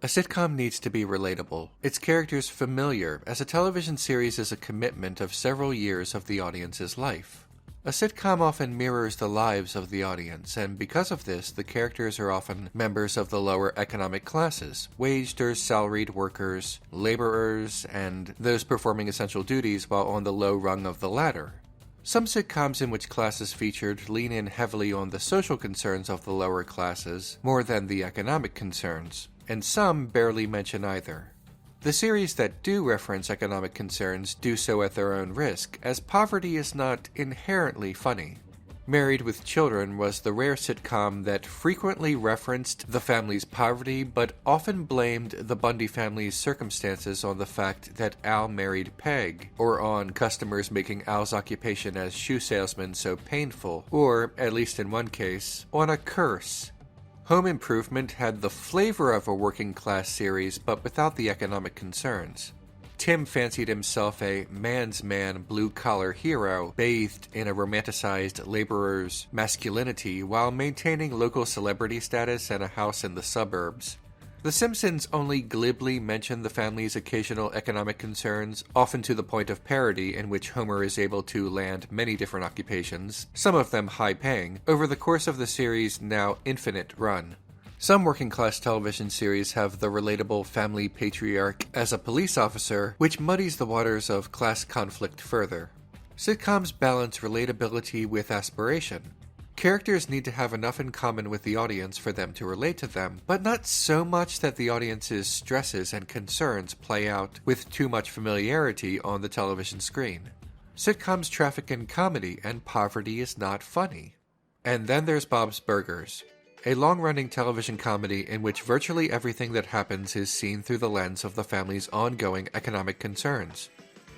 sitcom needs to be relatable, its characters familiar, as a television series is a commitment of several years of the audience's life. A sitcom often mirrors the lives of the audience, and because of this, the characters are often members of the lower economic classes, waged or salaried workers, laborers, and those performing essential duties while on the low rung of the ladder. Some sitcoms in which classes featured lean in heavily on the social concerns of the lower classes more than the economic concerns, and some barely mention either. The series that do reference economic concerns do so at their own risk, as poverty is not inherently funny. Married with Children was the rare sitcom that frequently referenced the family's poverty but often blamed the Bundy family's circumstances on the fact that Al married Peg, or on customers making Al's occupation as shoe salesman so painful, or, at least in one case, on a curse. Home Improvement had the flavor of a working-class series, but without the economic concerns. Tim fancied himself a man's man blue-collar hero, bathed in a romanticized laborer's masculinity while maintaining local celebrity status and a house in the suburbs. The Simpsons only glibly mention the family's occasional economic concerns, often to the point of parody, in which Homer is able to land many different occupations, some of them high-paying, over the course of the series' now infinite run. Some working-class television series have the relatable family patriarch as a police officer, which muddies the waters of class conflict further. Sitcoms balance relatability with aspiration. Characters need to have enough in common with the audience for them to relate to them, but not so much that the audience's stresses and concerns play out with too much familiarity on the television screen. Sitcoms traffic in comedy, and poverty is not funny. And then there's Bob's Burgers, a long-running television comedy in which virtually everything that happens is seen through the lens of the family's ongoing economic concerns.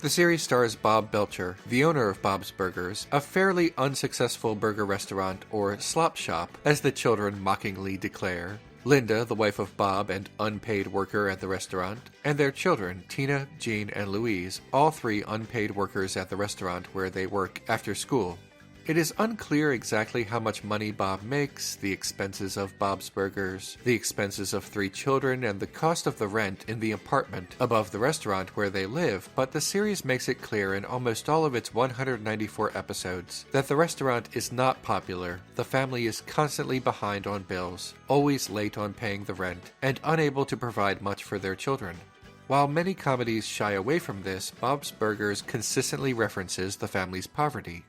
The series stars Bob Belcher, the owner of Bob's Burgers, a fairly unsuccessful burger restaurant, or slop shop, as the children mockingly declare, Linda, the wife of Bob and unpaid worker at the restaurant, and their children, Tina, Jean, and Louise, all three unpaid workers at the restaurant where they work after school. It is unclear exactly how much money Bob makes, the expenses of Bob's Burgers, the expenses of 3 children, and the cost of the rent in the apartment above the restaurant where they live, but the series makes it clear in almost all of its 194 episodes that the restaurant is not popular, the family is constantly behind on bills, always late on paying the rent, and unable to provide much for their children. While many comedies shy away from this, Bob's Burgers consistently references the family's poverty.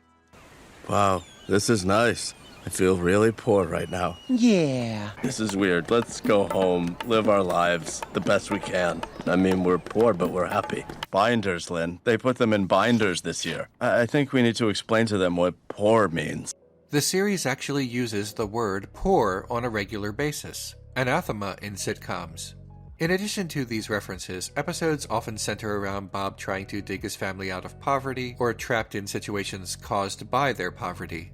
Wow, this is nice. I feel really poor right now. Yeah. This is weird. Let's go home, live our lives the best we can. I mean, we're poor, but we're happy. Binders, Lynn. They put them in binders this year. I think we need to explain to them what poor means. The series actually uses the word poor on a regular basis, anathema in sitcoms. In addition to these references, episodes often center around Bob trying to dig his family out of poverty or trapped in situations caused by their poverty.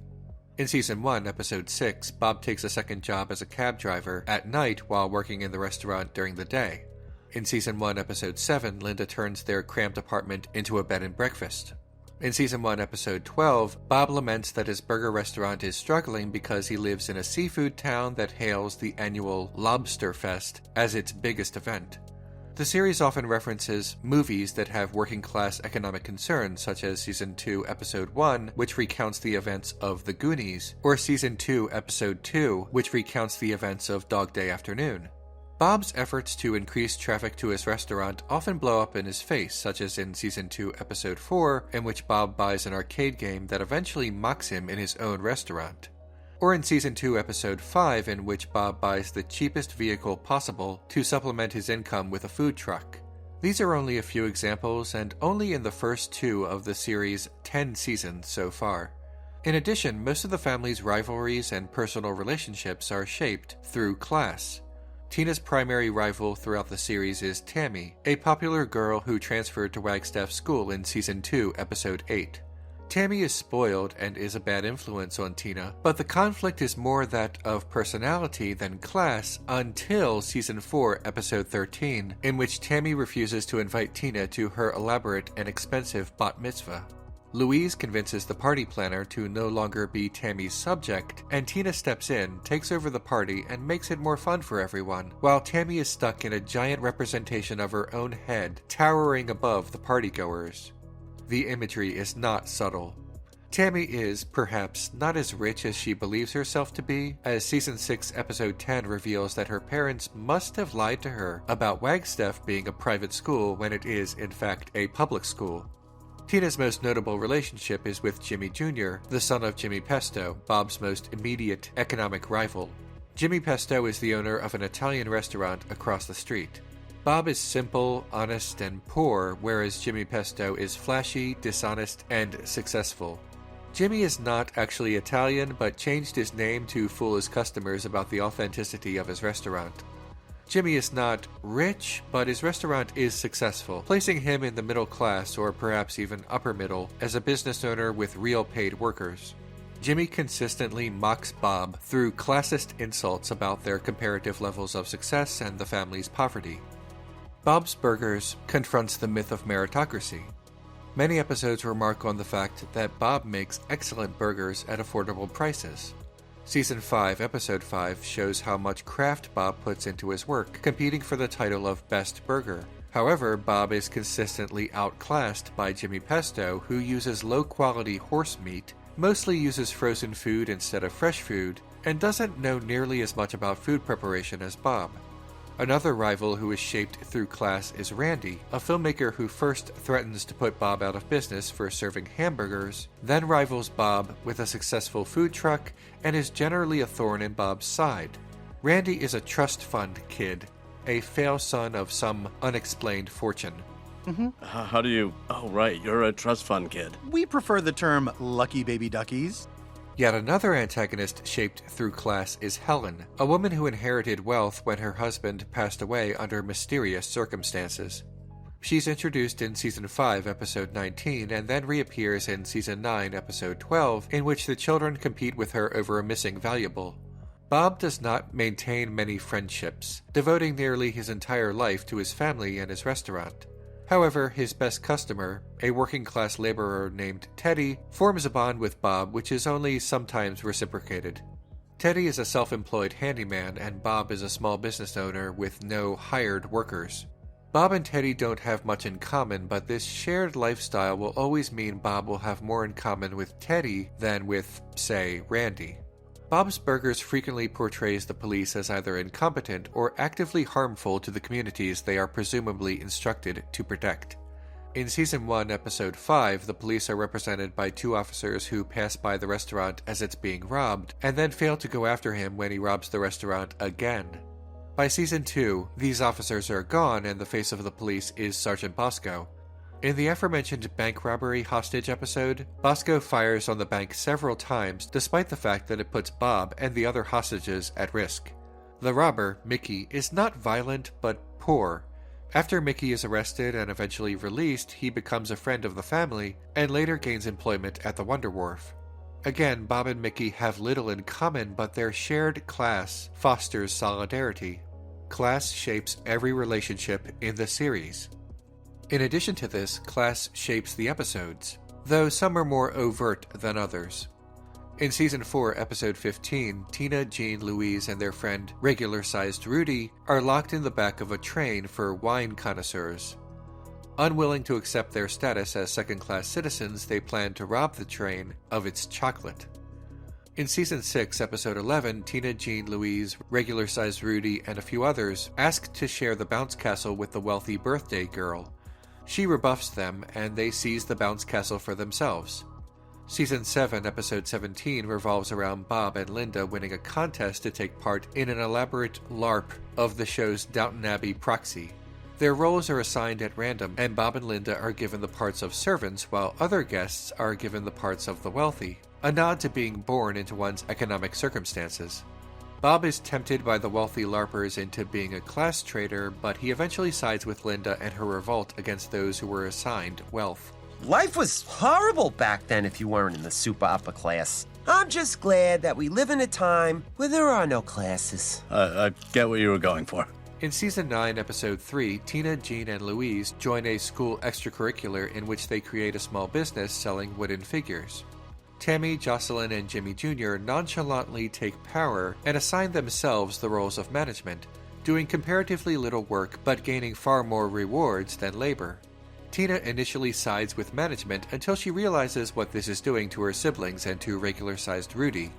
In Season 1, Episode 6, Bob takes a second job as a cab driver at night while working in the restaurant during the day. In Season 1, Episode 7, Linda turns their cramped apartment into a bed and breakfast. In Season 1, Episode 12, Bob laments that his burger restaurant is struggling because he lives in a seafood town that hails the annual Lobster Fest as its biggest event. The series often references movies that have working-class economic concerns, such as Season 2, Episode 1, which recounts the events of The Goonies, or Season 2, Episode 2, which recounts the events of Dog Day Afternoon. Bob's efforts to increase traffic to his restaurant often blow up in his face, such as in Season 2, Episode 4, in which Bob buys an arcade game that eventually mocks him in his own restaurant. Or in Season 2, Episode 5, in which Bob buys the cheapest vehicle possible to supplement his income with a food truck. These are only a few examples, and only in the first 2 of the series' 10 seasons so far. In addition, most of the family's rivalries and personal relationships are shaped through class. Tina's primary rival throughout the series is Tammy, a popular girl who transferred to Wagstaff School in Season 2, Episode 8. Tammy is spoiled and is a bad influence on Tina, but the conflict is more that of personality than class until Season 4, Episode 13, in which Tammy refuses to invite Tina to her elaborate and expensive bat mitzvah. Louise convinces the party planner to no longer be Tammy's subject, and Tina steps in, takes over the party, and makes it more fun for everyone, while Tammy is stuck in a giant representation of her own head, towering above the partygoers. The imagery is not subtle. Tammy is, perhaps, not as rich as she believes herself to be, as Season 6, Episode 10 reveals that her parents must have lied to her about Wagstaff being a private school when it is, in fact, a public school. Tina's most notable relationship is with Jimmy Jr., the son of Jimmy Pesto, Bob's most immediate economic rival. Jimmy Pesto is the owner of an Italian restaurant across the street. Bob is simple, honest, and poor, whereas Jimmy Pesto is flashy, dishonest, and successful. Jimmy is not actually Italian, but changed his name to fool his customers about the authenticity of his restaurant. Jimmy is not rich, but his restaurant is successful, placing him in the middle class or perhaps even upper middle as a business owner with real paid workers. Jimmy consistently mocks Bob through classist insults about their comparative levels of success and the family's poverty. Bob's Burgers confronts the myth of meritocracy. Many episodes remark on the fact that Bob makes excellent burgers at affordable prices. Season 5, Episode 5 shows how much craft Bob puts into his work, competing for the title of Best Burger. However, Bob is consistently outclassed by Jimmy Pesto, who uses low-quality horse meat, mostly uses frozen food instead of fresh food, and doesn't know nearly as much about food preparation as Bob. Another rival who is shaped through class is Randy, a filmmaker who first threatens to put Bob out of business for serving hamburgers, then rivals Bob with a successful food truck, and is generally a thorn in Bob's side. Randy is a trust fund kid, a fail son of some unexplained fortune. How do you... Oh, right, you're a trust fund kid. We prefer the term lucky baby duckies. Yet another antagonist shaped through class is Helen, a woman who inherited wealth when her husband passed away under mysterious circumstances. She's introduced in Season 5, Episode 19, and then reappears in Season 9, Episode 12, in which the children compete with her over a missing valuable. Bob does not maintain many friendships, devoting nearly his entire life to his family and his restaurant. However, his best customer, a working-class laborer named Teddy, forms a bond with Bob which is only sometimes reciprocated. Teddy is a self-employed handyman, and Bob is a small business owner with no hired workers. Bob and Teddy don't have much in common, but this shared lifestyle will always mean Bob will have more in common with Teddy than with, say, Randy. Bob's Burgers frequently portrays the police as either incompetent or actively harmful to the communities they are presumably instructed to protect. In Season 1, Episode 5, the police are represented by two officers who pass by the restaurant as it's being robbed, and then fail to go after him when he robs the restaurant again. By Season 2, these officers are gone and the face of the police is Sergeant Bosco. In the aforementioned bank robbery hostage episode, Bosco fires on the bank several times despite the fact that it puts Bob and the other hostages at risk. The robber, Mickey, is not violent but poor. After Mickey is arrested and eventually released, he becomes a friend of the family and later gains employment at the Wonder Wharf. Again, Bob and Mickey have little in common, but their shared class fosters solidarity. Class shapes every relationship in the series. In addition to this, class shapes the episodes, though some are more overt than others. In Season 4, Episode 15, Tina, Jean, Louise, and their friend, regular-sized Rudy, are locked in the back of a train for wine connoisseurs. Unwilling to accept their status as second-class citizens, they plan to rob the train of its chocolate. In Season 6, Episode 11, Tina, Jean, Louise, regular-sized Rudy, and a few others ask to share the bounce castle with the wealthy birthday girl. She rebuffs them, and they seize the bounce castle for themselves. Season 7, Episode 17 revolves around Bob and Linda winning a contest to take part in an elaborate LARP of the show's Downton Abbey proxy. Their roles are assigned at random, and Bob and Linda are given the parts of servants, while other guests are given the parts of the wealthy, a nod to being born into one's economic circumstances. Bob is tempted by the wealthy LARPers into being a class traitor, but he eventually sides with Linda and her revolt against those who were assigned wealth. Life was horrible back then if you weren't in the super upper class. I'm just glad that we live in a time where there are no classes. I get what you were going for. In Season 9, Episode 3, Tina, Jean, and Louise join a school extracurricular in which they create a small business selling wooden figures. Tammy, Jocelyn, and Jimmy Jr. nonchalantly take power and assign themselves the roles of management, doing comparatively little work but gaining far more rewards than labor. Tina initially sides with management until she realizes what this is doing to her siblings and to regular-sized Rudy.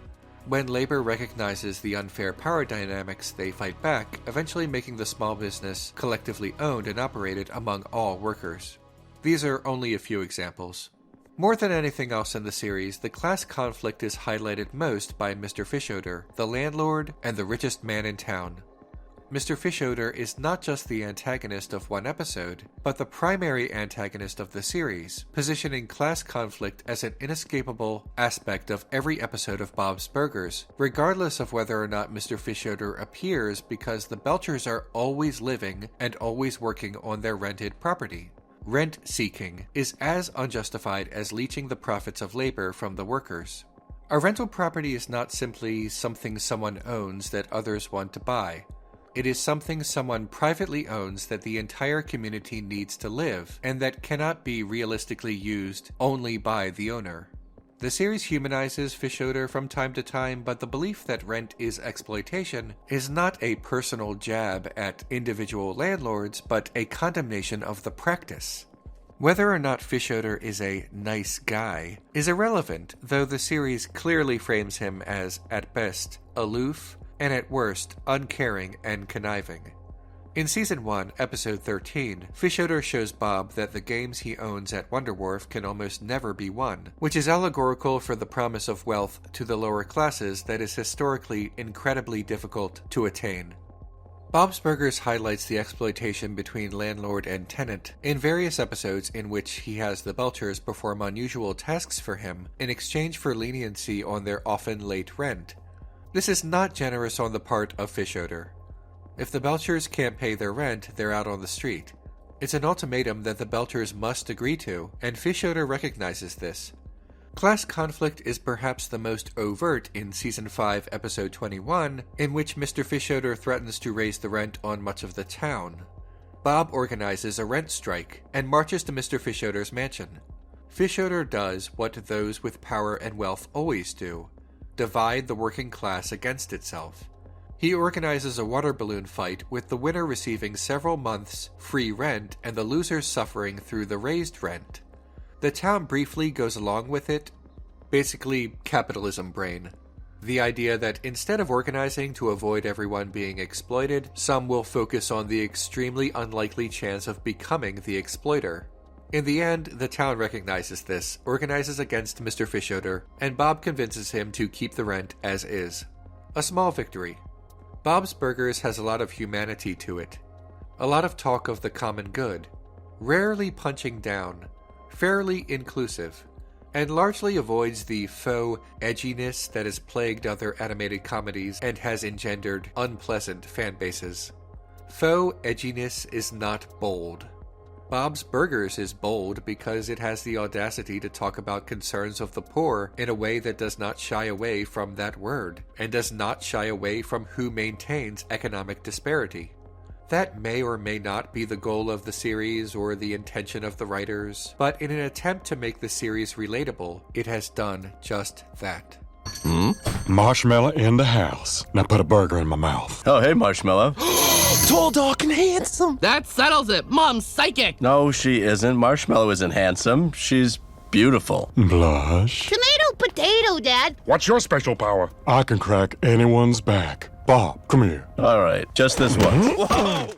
When labor recognizes the unfair power dynamics, they fight back, eventually making the small business collectively owned and operated among all workers. These are only a few examples. More than anything else in the series, the class conflict is highlighted most by Mr. Fischoeder, the landlord and the richest man in town. Mr. Fischoeder is not just the antagonist of one episode, but the primary antagonist of the series, positioning class conflict as an inescapable aspect of every episode of Bob's Burgers, regardless of whether or not Mr. Fischoeder appears, because the Belchers are always living and always working on their rented property. Rent-seeking is as unjustified as leeching the profits of labor from the workers. A rental property is not simply something someone owns that others want to buy. It is something someone privately owns that the entire community needs to live, and that cannot be realistically used only by the owner. The series humanizes Fischoeder from time to time, but the belief that rent is exploitation is not a personal jab at individual landlords, but a condemnation of the practice. Whether or not Fischoeder is a nice guy is irrelevant, though the series clearly frames him as, at best, aloof, and at worst, uncaring and conniving. In Season 1, Episode 13, Fischoeder shows Bob that the games he owns at Wonder Wharf can almost never be won, which is allegorical for the promise of wealth to the lower classes that is historically incredibly difficult to attain. Bob's Burgers highlights the exploitation between landlord and tenant in various episodes in which he has the Belchers perform unusual tasks for him in exchange for leniency on their often late rent. This is not generous on the part of Fischoeder. If the Belchers can't pay their rent, they're out on the street. It's an ultimatum that the Belchers must agree to, and Fischoeder recognizes this. Class conflict is perhaps the most overt in Season 5, Episode 21, in which Mr. Fischoeder threatens to raise the rent on much of the town. Bob organizes a rent strike and marches to Mr. Fischoeder's mansion. Fischoeder does what those with power and wealth always do: divide the working class against itself. He organizes a water balloon fight, with the winner receiving several months' free rent and the loser suffering through the raised rent. The town briefly goes along with it. Basically, capitalism brain. The idea that instead of organizing to avoid everyone being exploited, some will focus on the extremely unlikely chance of becoming the exploiter. In the end, the town recognizes this, organizes against Mr. Fischoeder, and Bob convinces him to keep the rent as is. A small victory. Bob's Burgers has a lot of humanity to it. A lot of talk of the common good. Rarely punching down. Fairly inclusive. And largely avoids the faux edginess that has plagued other animated comedies and has engendered unpleasant fan bases. Faux edginess is not bold. Bob's Burgers is bold because it has the audacity to talk about concerns of the poor in a way that does not shy away from that word, and does not shy away from who maintains economic disparity. That may or may not be the goal of the series or the intention of the writers, but in an attempt to make the series relatable, it has done just that. Marshmallow in the house. Now put a burger in my mouth. Oh, hey, Marshmallow. Tall, dark, and handsome. That settles it. Mom's psychic. No, she isn't. Marshmallow isn't handsome. She's beautiful. Blush. Tomato, potato, Dad. What's your special power? I can crack anyone's back. Bob, come here. All right, just this once.